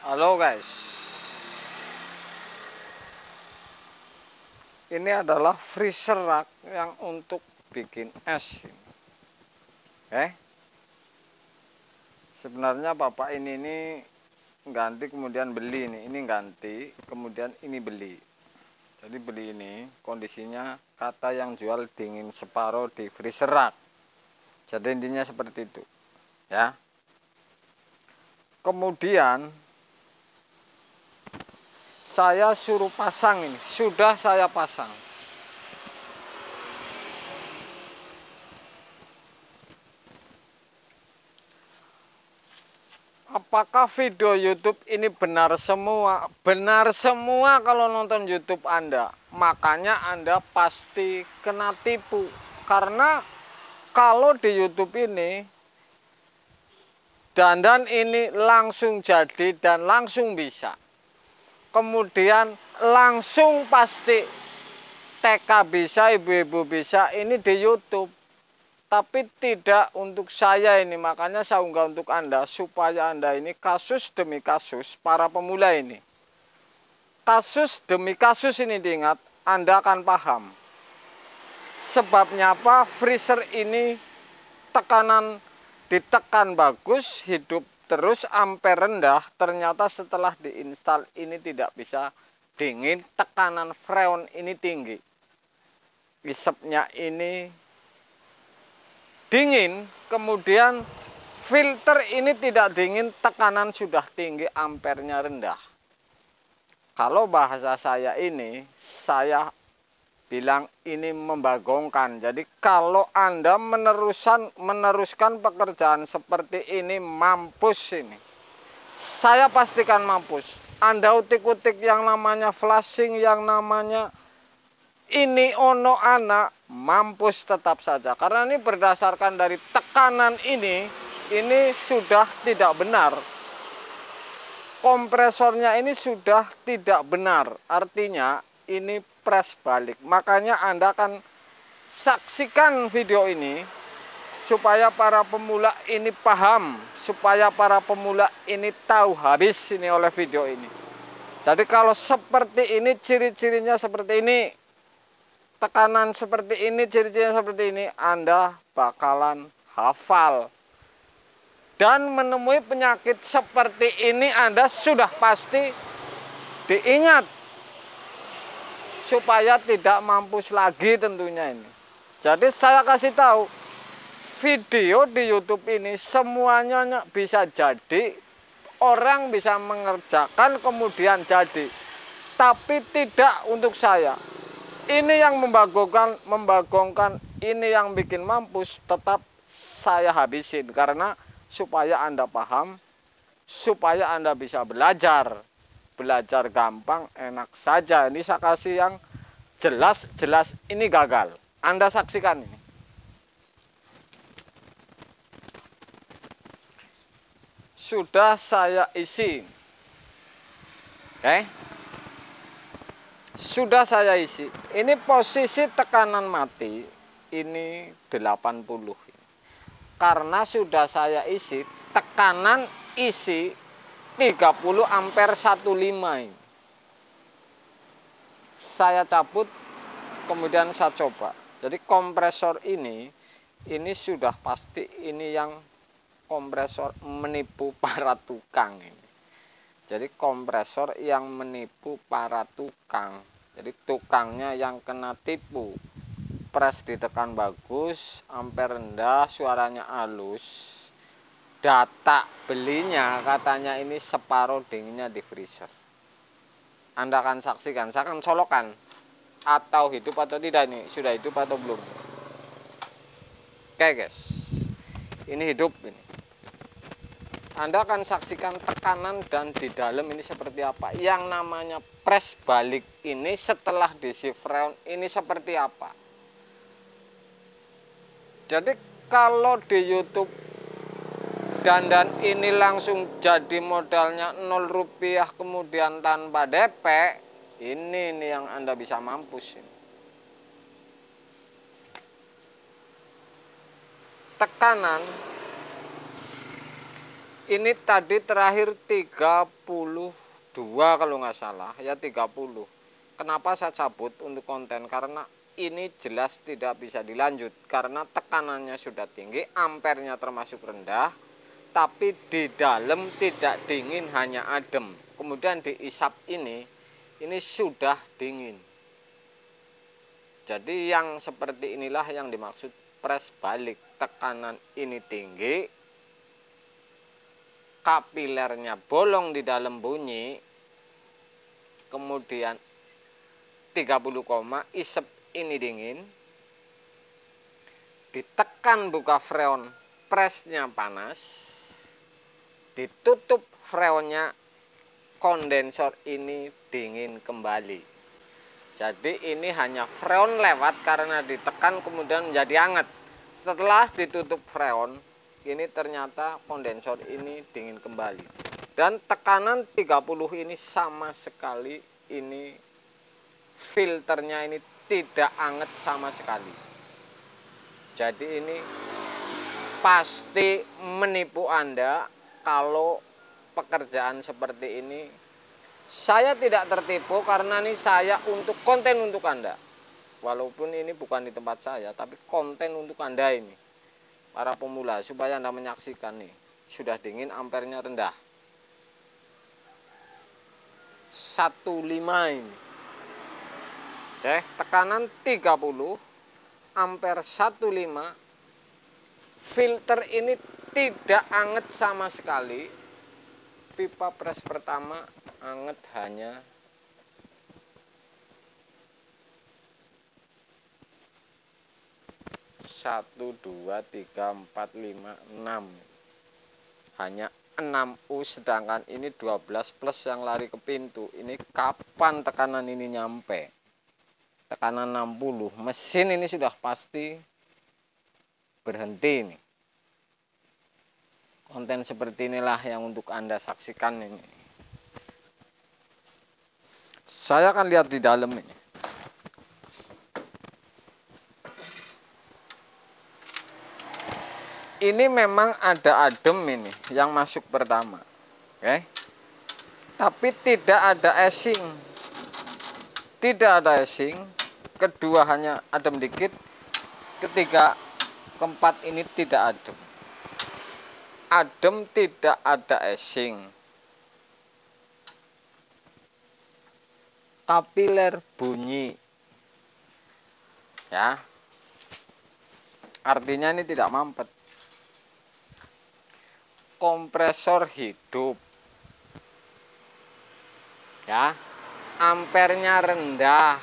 Halo guys, ini adalah freezer rack yang untuk bikin es. Sebenarnya bapak ini ganti kemudian beli ini ganti kemudian ini beli. Jadi beli ini kondisinya kata yang jual dingin separuh di freezer rack. Jadi intinya seperti itu, ya. Kemudian saya suruh pasang ini, sudah saya pasang. Apakah video YouTube ini benar semua? Benar semua kalau nonton YouTube Anda. Makanya Anda pasti kena tipu. Karena kalau di YouTube ini dandan ini langsung jadi dan langsung bisa. Kemudian langsung pasti TK bisa, ibu-ibu bisa, ini di YouTube. Tapi tidak untuk saya ini, makanya saya unggah untuk Anda supaya Anda ini kasus demi kasus para pemula ini. Kasus demi kasus ini diingat, Anda akan paham. Sebabnya apa? Freezer ini tekanan ditekan bagus, hidup terus ampere rendah, ternyata setelah diinstal ini tidak bisa dingin, tekanan freon ini tinggi. Isepnya ini dingin, kemudian filter ini tidak dingin, tekanan sudah tinggi, ampernya rendah. Kalau bahasa saya ini, saya bilang ini membagongkan. Jadi kalau Anda meneruskan pekerjaan seperti ini, mampus ini. Saya pastikan mampus. Anda utik-utik yang namanya flashing, yang namanya ini ono anak, mampus tetap saja. Karena ini berdasarkan dari tekanan ini sudah tidak benar. Kompresornya ini sudah tidak benar. Artinya ini press balik. Makanya Anda akan saksikan video ini supaya para pemula ini paham, supaya para pemula ini tahu habis ini oleh video ini. Jadi kalau seperti ini, ciri-cirinya seperti ini, tekanan seperti ini, ciri-cirinya seperti ini, Anda bakalan hafal. Dan menemui penyakit seperti ini Anda sudah pasti diingat. Supaya tidak mampus lagi tentunya ini. Jadi saya kasih tahu, video di YouTube ini semuanya bisa jadi. Orang bisa mengerjakan kemudian jadi. Tapi tidak untuk saya. Ini yang membagongkan, ini yang bikin mampus, tetap saya habisin. Karena supaya Anda paham, supaya Anda bisa belajar. Belajar gampang, enak saja. Ini saya kasih yang jelas-jelas ini gagal. Anda saksikan ini. Sudah saya isi. Sudah saya isi. Ini posisi tekanan mati ini 80. Karena sudah saya isi, tekanan isi 30 ampere 15 ini. Saya cabut, kemudian saya coba. Jadi kompresor ini sudah pasti ini yang kompresor menipu para tukang ini. Jadi kompresor yang menipu para tukang. Jadi tukangnya yang kena tipu. Press ditekan bagus, ampere rendah, suaranya halus. Data belinya katanya ini separuh dinginnya di freezer. Anda akan saksikan, saya akan colokan atau hidup atau tidak ini, sudah hidup atau belum. Oke guys, ini hidup ini. Anda akan saksikan tekanan dan di dalam ini seperti apa. Yang namanya press balik ini setelah diisi freon ini seperti apa. Jadi kalau di YouTube dandan ini langsung jadi modalnya 0 rupiah kemudian tanpa DP, ini yang Anda bisa mampus ini. Tekanan Ini tadi terakhir 32 kalau nggak salah, ya 30. Kenapa saya cabut untuk konten? Karena ini jelas tidak bisa dilanjut karena tekanannya sudah tinggi, ampernya termasuk rendah, tapi di dalam tidak dingin, hanya adem. Kemudian diisap ini sudah dingin. Jadi yang seperti inilah yang dimaksud press balik. Tekanan ini tinggi, kapilernya bolong di dalam bunyi, kemudian 30 koma, isep ini dingin, ditekan buka freon, presnya panas, ditutup freonnya, kondensor ini dingin kembali. Jadi ini hanya freon lewat karena ditekan kemudian menjadi hangat. Setelah ditutup freon, ini ternyata kondensor ini dingin kembali. Dan tekanan 30 ini sama sekali, ini filternya ini tidak hangat sama sekali. Jadi ini pasti menipu Anda kalau pekerjaan seperti ini. Saya tidak tertipu karena ini saya untuk konten untuk Anda. Walaupun ini bukan di tempat saya, tapi konten untuk Anda ini, para pemula, supaya Anda menyaksikan nih. Sudah dingin, ampernya rendah. 15 ini. Oke, tekanan 30, ampere 15. Filter ini tidak hangat sama sekali. Pipa press pertama hangat hanya 1, 2, 3, 4, 5, 6. Hanya 6U, sedangkan ini 12 plus yang lari ke pintu. Ini kapan tekanan ini nyampe? Tekanan 60. Mesin ini sudah pasti berhenti nih. Konten seperti inilah yang untuk Anda saksikan ini. Saya akan lihat di dalam ini. Ini memang ada adem ini yang masuk pertama. Oke. Tapi tidak ada eshing. Tidak ada eshing. Kedua hanya adem dikit. Ketiga, keempat ini tidak adem. Adem, tidak ada eshing. Kapiler bunyi. Ya. Artinya ini tidak mampet. Kompresor hidup. Ya. Ampernya rendah.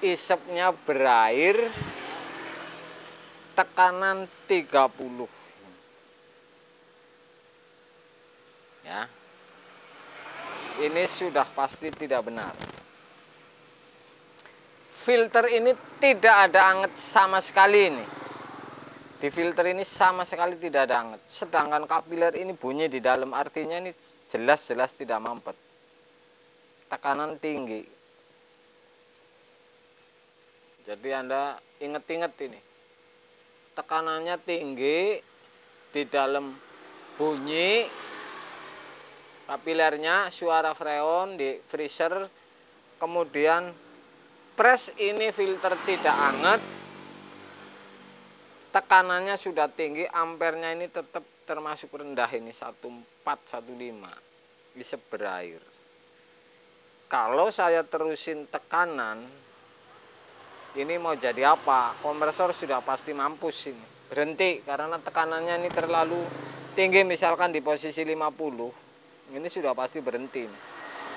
Isepnya berair. Tekanan 30. Ya. Ini sudah pasti tidak benar. Filter ini tidak ada hangat sama sekali ini. Di filter ini sama sekali tidak ada hangat. Sedangkan kapiler ini bunyi di dalam, artinya ini jelas-jelas tidak mampet. Tekanan tinggi. Jadi Anda ingat-ingat ini. Tekanannya tinggi, di dalam bunyi, kapilernya, suara freon di freezer, kemudian press ini filter tidak hangat, tekanannya sudah tinggi, ampernya ini tetap termasuk rendah ini 1415, bisa berair. Kalau saya terusin tekanan, ini mau jadi apa? Kompresor sudah pasti mampus ini. Berhenti karena tekanannya ini terlalu tinggi, misalkan di posisi 50. Ini sudah pasti berhenti.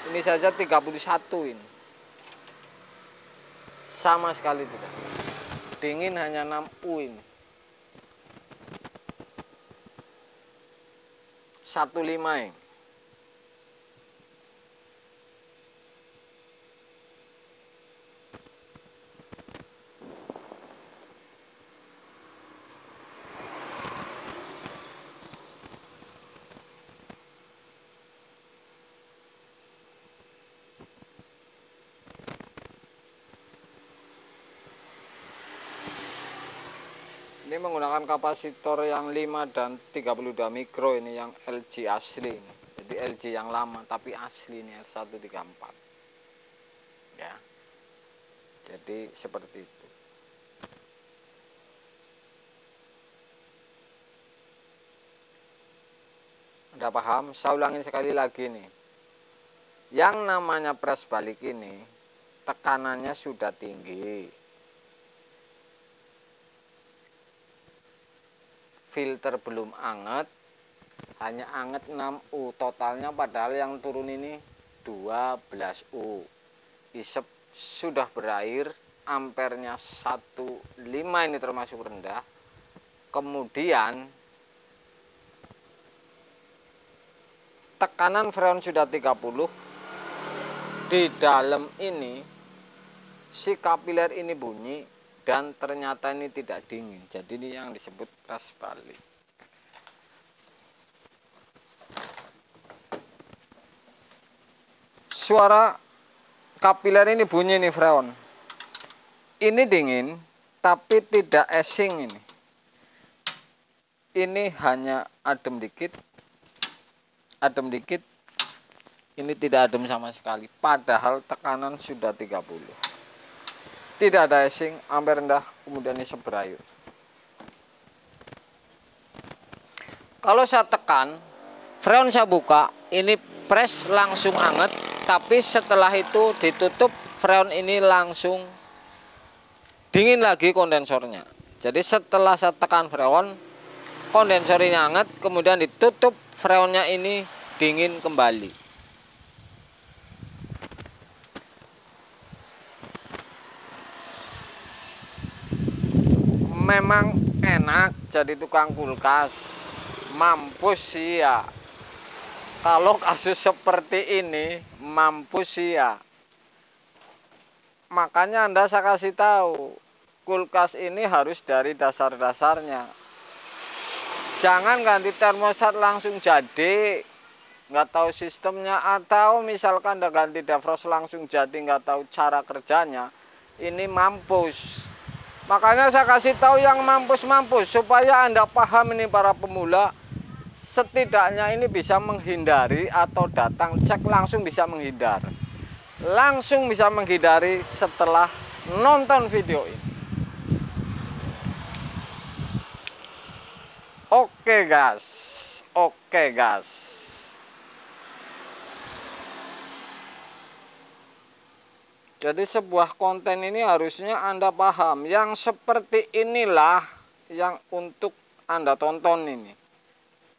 Ini saja 31 ini. Sama sekali tidak. Dingin hanya 6U ini. 15 ini. Ini menggunakan kapasitor yang 5 dan 32 mikro, ini yang LG asli ini. Jadi LG yang lama tapi asli ini R134. Ya. Jadi seperti itu. Udah paham? Saya ulangin sekali lagi nih. Yang namanya press balik ini tekanannya sudah tinggi. Filter belum anget, hanya anget 6U totalnya, padahal yang turun ini 12U. Isep sudah berair, ampernya 1,5, ini termasuk rendah. Kemudian tekanan freon sudah 30. Di dalam ini si kapiler ini bunyi dan ternyata ini tidak dingin. Jadi ini yang disebut press balik. Suara kapiler ini bunyi nih freon. Ini dingin tapi tidak esing ini. Ini hanya adem dikit. Adem dikit. Ini tidak adem sama sekali. Padahal tekanan sudah 30. Tidak ada esing, amper rendah, kemudian isep berair. Kalau saya tekan, freon saya buka, ini press langsung anget, tapi setelah itu ditutup, freon ini langsung dingin lagi kondensornya. Jadi setelah saya tekan freon, kondensornya anget, kemudian ditutup, freonnya ini dingin kembali. Memang enak jadi tukang kulkas, mampus sih ya. Kalau kasus seperti ini, mampus sih ya. Makanya Anda saya kasih tahu, kulkas ini harus dari dasar-dasarnya. Jangan ganti termostat langsung jadi, nggak tahu sistemnya, atau misalkan Anda ganti defrost langsung jadi, nggak tahu cara kerjanya, ini mampus. Makanya saya kasih tahu yang mampus-mampus supaya Anda paham ini para pemula, setidaknya ini bisa menghindari atau datang cek langsung bisa menghindar. Langsung bisa menghindari setelah nonton video ini. Oke guys. Oke guys. Jadi sebuah konten ini harusnya Anda paham. Yang seperti inilah yang untuk Anda tonton ini.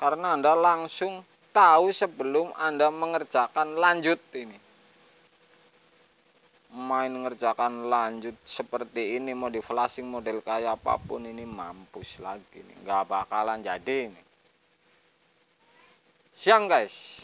Karena Anda langsung tahu sebelum Anda mengerjakan lanjut ini. Main ngerjakan lanjut seperti ini, mau di flashing model kayak apapun, ini mampus lagi nih. Nggak bakalan jadi ini. Siang guys.